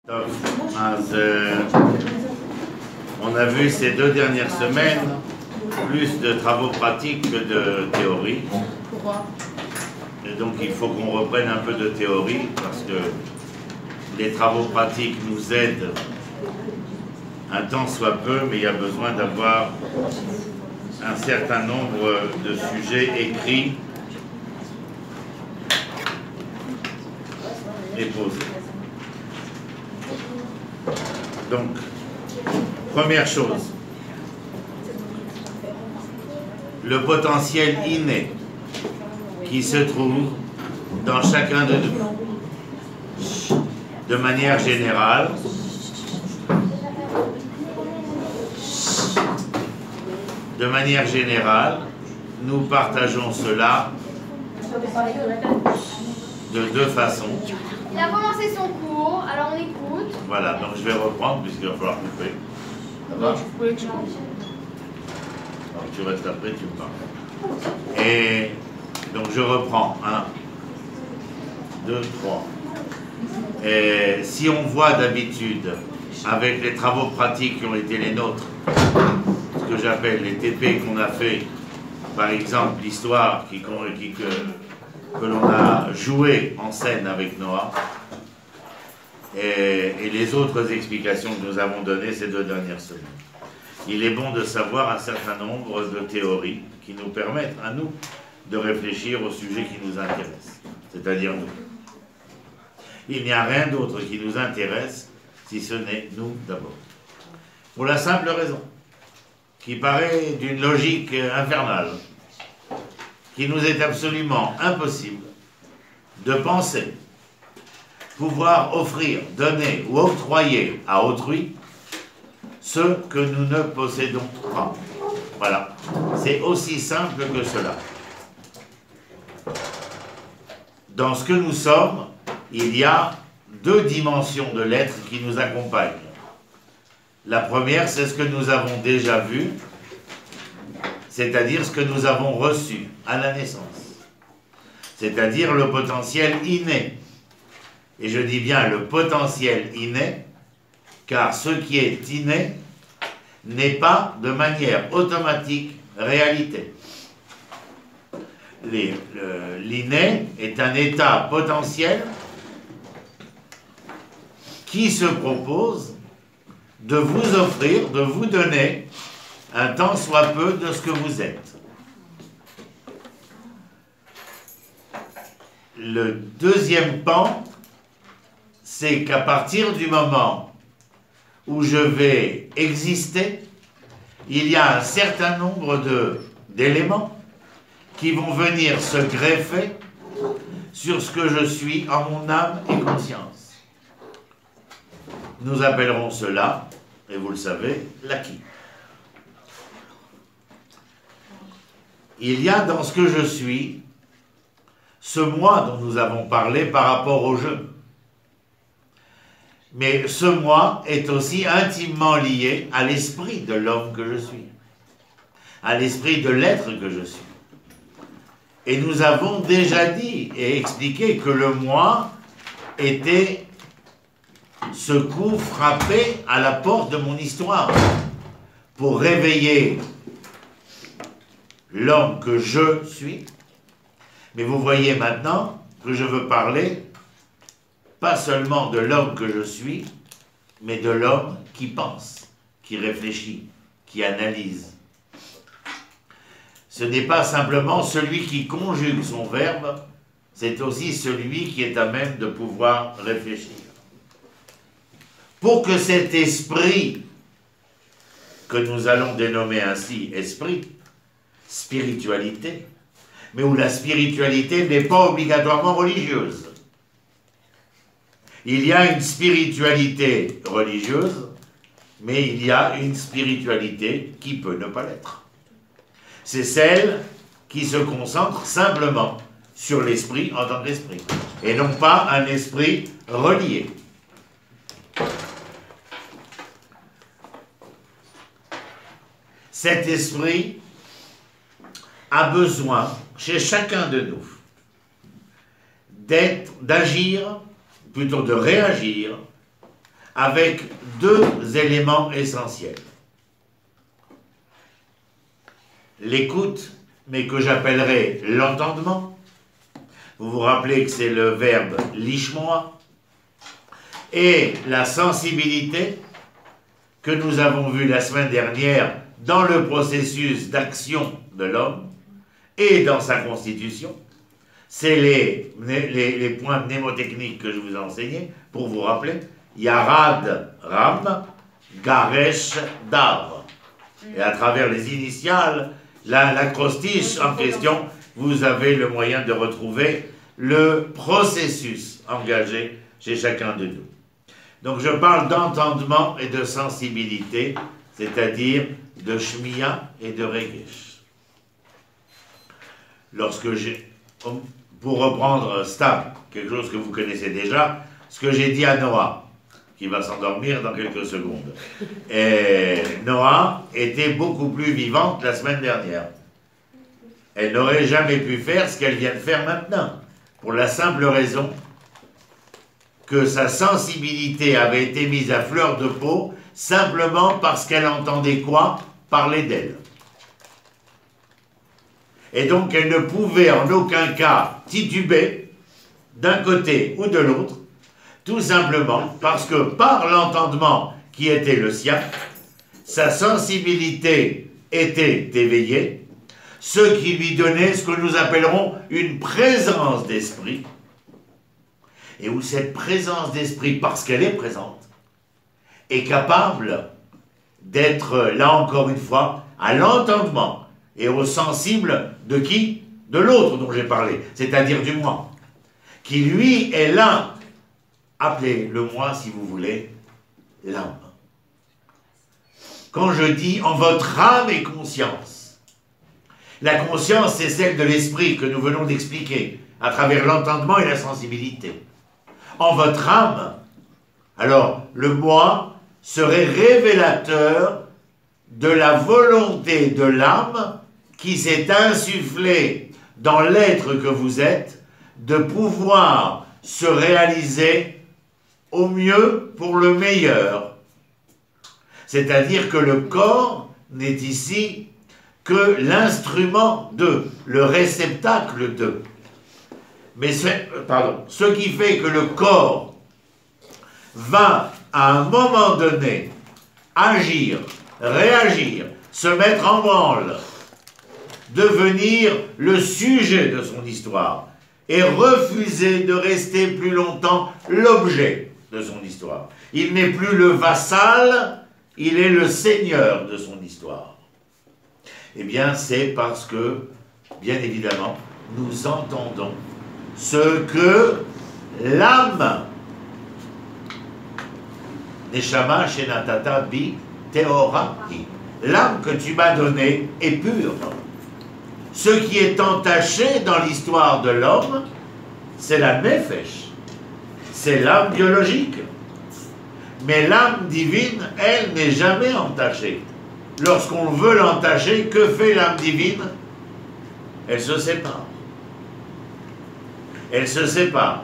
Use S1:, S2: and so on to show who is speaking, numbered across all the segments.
S1: On a vu ces 2 dernières semaines plus de travaux pratiques que de théorie.
S2: Pourquoi?
S1: Et donc il faut qu'on reprenne un peu de théorie parce que les travaux pratiques nous aident un tant soit peu, mais il y a besoin d'avoir un certain nombre de sujets écrits et posés. Donc, première chose, le potentiel inné qui se trouve dans chacun de nous. De manière générale, nous partageons cela de 2 façons.
S3: Il a commencé son cours, alors on écoute.
S1: Voilà, donc je vais reprendre puisqu'il va falloir couper. Ça va?
S2: Oui, tu
S1: Alors tu restes après, tu me parles. Et donc je reprends. 1, 2, 3. Et si on voit d'habitude, avec les travaux pratiques qui ont été les nôtres, ce que j'appelle les TP qu'on a fait, par exemple l'histoire que l'on a joué en scène avec Noah, et les autres explications que nous avons données ces 2 dernières semaines. Il est bon de savoir un certain nombre de théories qui nous permettent à nous de réfléchir au sujet qui nous intéresse, c'est-à-dire nous. Il n'y a rien d'autre qui nous intéresse si ce n'est nous d'abord. Pour la simple raison, qui paraît d'une logique infernale, qu'il nous est absolument impossible de penser pouvoir offrir, donner ou octroyer à autrui ce que nous ne possédons pas. Voilà, c'est aussi simple que cela. Dans ce que nous sommes, il y a 2 dimensions de l'être qui nous accompagnent. La première, c'est ce que nous avons déjà vu, c'est-à-dire ce que nous avons reçu à la naissance, c'est-à-dire le potentiel inné. Et je dis bien le potentiel inné, car ce qui est inné n'est pas de manière automatique réalité. L'inné est un état potentiel qui se propose de vous offrir, de vous donner un tant soit peu de ce que vous êtes. Le deuxième pan, c'est qu'à partir du moment où je vais exister, il y a un certain nombre d'éléments qui vont venir se greffer sur ce que je suis en mon âme et conscience. Nous appellerons cela, et vous le savez, l'acquis. Il y a dans ce que je suis ce moi dont nous avons parlé par rapport au jeu. Mais ce moi est aussi intimement lié à l'esprit de l'homme que je suis, à l'esprit de l'être que je suis. Et nous avons déjà dit et expliqué que le moi était ce coup frappé à la porte de mon histoire pour réveiller l'homme que je suis. Mais vous voyez maintenant que je veux parler pas seulement de l'homme que je suis, mais de l'homme qui pense, qui réfléchit, qui analyse. Ce n'est pas simplement celui qui conjugue son verbe, c'est aussi celui qui est à même de pouvoir réfléchir. Pour que cet esprit, que nous allons dénommer ainsi esprit, spiritualité, mais où la spiritualité n'est pas obligatoirement religieuse. Il y a une spiritualité religieuse, mais il y a une spiritualité qui peut ne pas l'être. C'est celle qui se concentre simplement sur l'esprit en tant qu'esprit, et non pas un esprit relié. Cet esprit a besoin, chez chacun de nous, d'agir plutôt de réagir avec deux éléments essentiels. L'écoute, mais que j'appellerai l'entendement. Vous vous rappelez que c'est le verbe lishmoa. Et la sensibilité, que nous avons vu la semaine dernière dans le processus d'action de l'homme et dans sa constitution. C'est les points mnémotechniques que je vous ai enseignés pour vous rappeler. Yarad Ram, Garesh Dav. Et à travers les initiales, l'acrostiche en question, vous avez le moyen de retrouver le processus engagé chez chacun de nous. Donc je parle d'entendement et de sensibilité, c'est-à-dire de shmiya et de regesh. Pour reprendre Stam, quelque chose que vous connaissez déjà, ce que j'ai dit à Noah, qui va s'endormir dans quelques secondes. Et Noah était beaucoup plus vivante la semaine dernière. Elle n'aurait jamais pu faire ce qu'elle vient de faire maintenant, pour la simple raison que sa sensibilité avait été mise à fleur de peau, simplement parce qu'elle entendait quoi? Parler d'elle. Et donc elle ne pouvait en aucun cas tituber d'un côté ou de l'autre, tout simplement parce que par l'entendement qui était le sien, sa sensibilité était éveillée, ce qui lui donnait ce que nous appellerons une présence d'esprit, et où cette présence d'esprit, parce qu'elle est présente, est capable d'être, là encore une fois, à l'entendement et au sensible de qui? De l'autre dont j'ai parlé, c'est-à-dire du moi, qui lui est là, appelez-le moi si vous voulez, l'âme. Quand je dis en votre âme et conscience, la conscience c'est celle de l'esprit que nous venons d'expliquer à travers l'entendement et la sensibilité. En votre âme, alors le moi serait révélateur de la volonté de l'âme qui s'est insufflée dans l'être que vous êtes, de pouvoir se réaliser au mieux pour le meilleur. C'est-à-dire que le corps n'est ici que l'instrument de, le réceptacle de. Mais ce qui fait que le corps va à un moment donné agir, réagir, se mettre en branle, devenir le sujet de son histoire et refuser de rester plus longtemps l'objet de son histoire. Il n'est plus le vassal, il est le seigneur de son histoire. Eh bien, c'est parce que, bien évidemment, nous entendons ce que l'âme, Neshama Shenatata Bi Teora, l'âme que tu m'as donnée est pure. Ce qui est entaché dans l'histoire de l'homme, c'est la nefesh, c'est l'âme biologique. Mais l'âme divine, elle, n'est jamais entachée. Lorsqu'on veut l'entacher, que fait l'âme divine? Elle se sépare. Elle se sépare.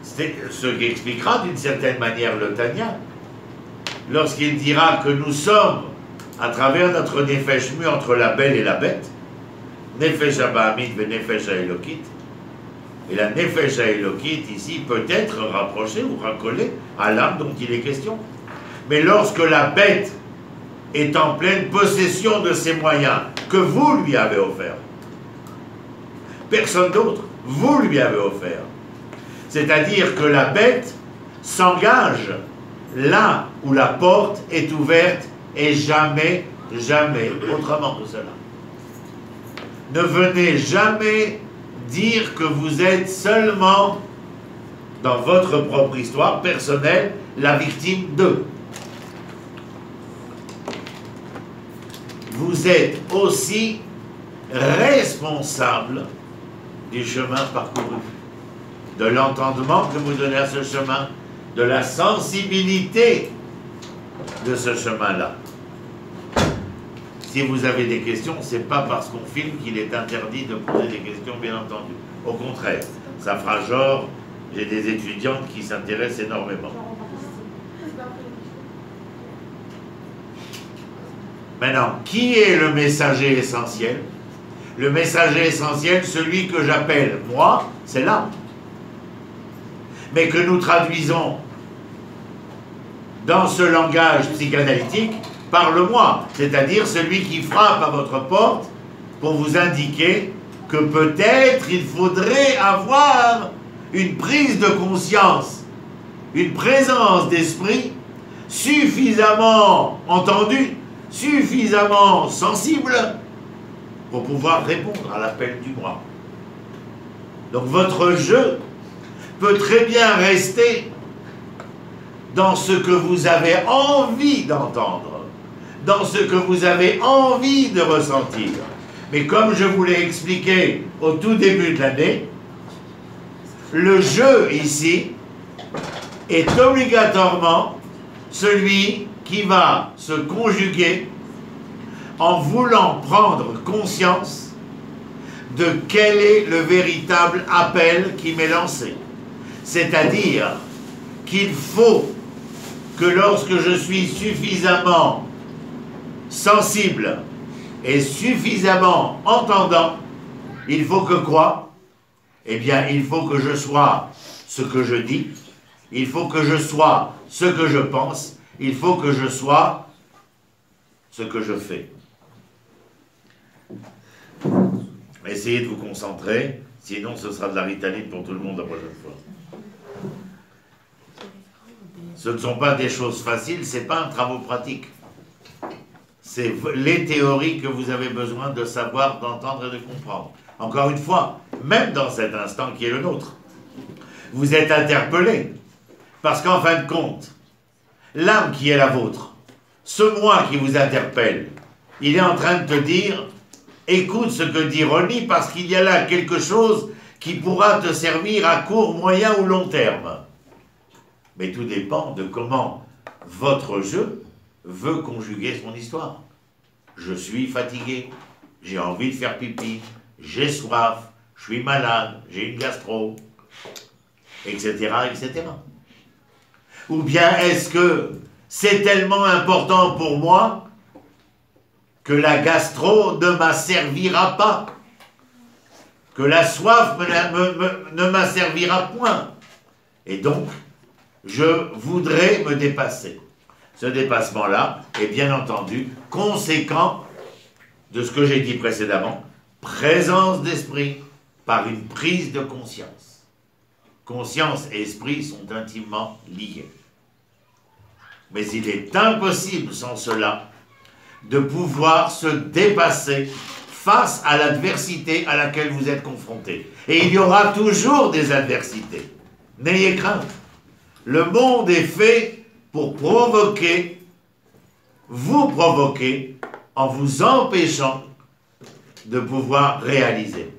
S1: C'est ce qui expliquera d'une certaine manière le Tanya, lorsqu'il dira que nous sommes, à travers notre nefesh mu entre la belle et la bête, nefesh abahamit ve nefesh haelokit, et la nefesh haelokit ici peut être rapprochée ou racolée à l'âme dont il est question. Mais lorsque la bête est en pleine possession de ses moyens que vous lui avez offerts, personne d'autre, vous lui avez offert. C'est-à-dire que la bête s'engage là où la porte est ouverte et jamais, jamais autrement que cela. Ne venez jamais dire que vous êtes seulement, dans votre propre histoire personnelle, la victime d'eux. Vous êtes aussi responsable du chemin parcouru, de l'entendement que vous donnez à ce chemin, de la sensibilité de ce chemin-là. Si vous avez des questions, c'est pas parce qu'on filme qu'il est interdit de poser des questions, bien entendu. Au contraire, ça fera genre, j'ai des étudiantes qui s'intéressent énormément. Maintenant, qui est le messager essentiel? Le messager essentiel, celui que j'appelle moi, c'est l'âme. Mais que nous traduisons dans ce langage psychanalytique par le moi, c'est-à-dire celui qui frappe à votre porte pour vous indiquer que peut-être il faudrait avoir une prise de conscience, une présence d'esprit suffisamment entendue, suffisamment sensible pour pouvoir répondre à l'appel du moi. Donc votre jeu peut très bien rester dans ce que vous avez envie d'entendre, dans ce que vous avez envie de ressentir. Mais comme je vous l'ai expliqué au tout début de l'année, le jeu ici est obligatoirement celui qui va se conjuguer en voulant prendre conscience de quel est le véritable appel qui m'est lancé. C'est-à-dire qu'il faut que lorsque je suis suffisamment sensible et suffisamment entendant, il faut que quoi? Eh bien, il faut que je sois ce que je dis, il faut que je sois ce que je pense, il faut que je sois ce que je fais. Essayez de vous concentrer, sinon ce sera de la Ritaline pour tout le monde la prochaine fois. Ce ne sont pas des choses faciles, ce n'est pas un travail pratique. C'est les théories que vous avez besoin de savoir, d'entendre et de comprendre. Encore une fois, même dans cet instant qui est le nôtre, vous êtes interpellé. Parce qu'en fin de compte, l'âme qui est la vôtre, ce moi qui vous interpelle, il est en train de te dire, écoute ce que dit Ronnie, parce qu'il y a là quelque chose qui pourra te servir à court, moyen ou long terme. Mais tout dépend de comment votre jeu veut conjuguer son histoire. Je suis fatigué, j'ai envie de faire pipi, j'ai soif, je suis malade, j'ai une gastro, etc., etc. Ou bien est-ce que c'est tellement important pour moi que la gastro ne m'asservira pas, que la soif ne m'asservira point, et donc je voudrais me dépasser. Ce dépassement-là est bien entendu conséquent de ce que j'ai dit précédemment, présence d'esprit par une prise de conscience. Conscience et esprit sont intimement liés. Mais il est impossible sans cela de pouvoir se dépasser face à l'adversité à laquelle vous êtes confrontés. Et il y aura toujours des adversités. N'ayez crainte. Le monde est fait pour provoquer, vous provoquer, en vous empêchant de pouvoir réaliser.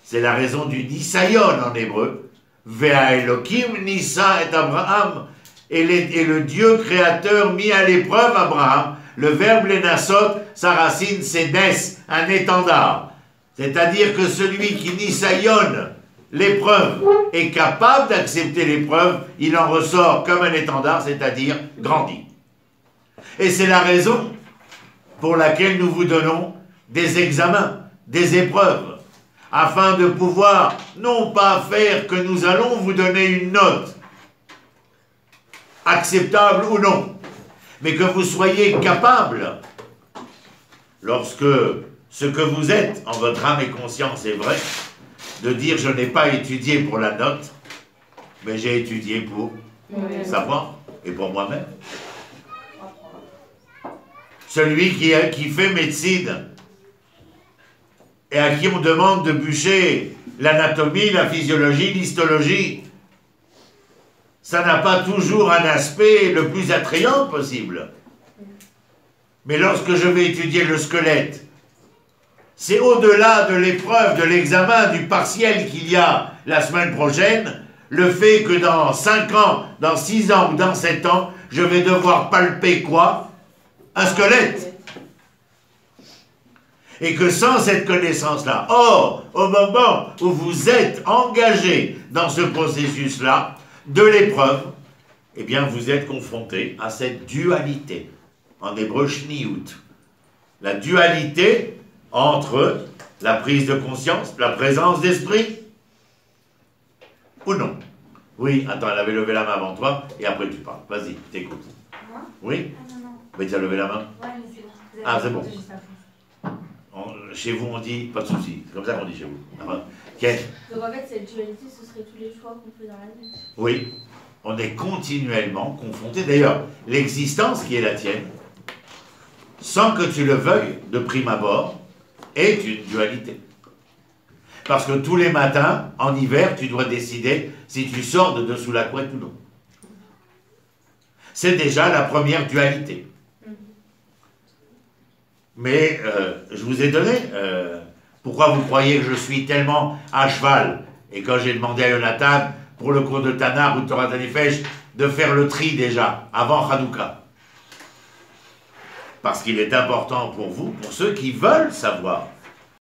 S1: C'est la raison du Nisayon en hébreu. Vea Elohim Nisa et Abraham. Et le Dieu créateur mis à l'épreuve Abraham. Le verbe lenasot, sa racine c'est nes, un étendard. C'est-à-dire que celui qui nisayonne l'épreuve est capable d'accepter l'épreuve, il en ressort comme un étendard, c'est-à-dire grandi. Et c'est la raison pour laquelle nous vous donnons des examens, des épreuves, afin de pouvoir non pas faire que nous allons vous donner une note, acceptable ou non, mais que vous soyez capable, lorsque ce que vous êtes en votre âme et conscience est vrai, de dire je n'ai pas étudié pour la note, mais j'ai étudié pour savoir et pour moi-même. Celui qui fait médecine et à qui on demande de bûcher l'anatomie, la physiologie, l'histologie, ça n'a pas toujours un aspect le plus attrayant possible. Mais lorsque je vais étudier le squelette, c'est au-delà de l'épreuve, de l'examen, du partiel qu'il y a la semaine prochaine, le fait que dans 5 ans, dans 6 ans ou dans 7 ans, je vais devoir palper quoi? Un squelette. Et que sans cette connaissance-là, or, au moment où vous êtes engagé dans ce processus-là, de l'épreuve, eh bien vous êtes confronté à cette dualité, en hébreu shniout, la dualité entre la prise de conscience, la présence d'esprit, ou non? Oui, attends, elle avait levé la main avant toi, et après tu parles. Vas-y, t'écoutes.
S3: Moi?
S1: Oui?
S3: Ah non, non.
S1: Mais tu as levé la main?
S3: Ouais, mais c'est bon. Vous avez
S1: Ah, c'est bon.
S3: répondu juste après.
S1: Chez vous, on dit, pas de souci, c'est comme ça qu'on dit chez vous. Ken?
S3: Donc en fait, cette dualité, ce serait tous les choix qu'on fait dans la vie.
S1: Oui, on est continuellement confronté. D'ailleurs, l'existence qui est la tienne, sans que tu le veuilles de prime abord, est une dualité. Parce que tous les matins, en hiver, tu dois décider si tu sors de dessous la couette ou non. C'est déjà la première dualité. Mais je vous ai donné. Pourquoi vous croyez que je suis tellement à cheval? Et quand j'ai demandé à Jonathan, pour le cours de Tanar ou de Torah Tanifesh, de faire le tri déjà, avant Hanouka. Parce qu'il est important pour vous, pour ceux qui veulent savoir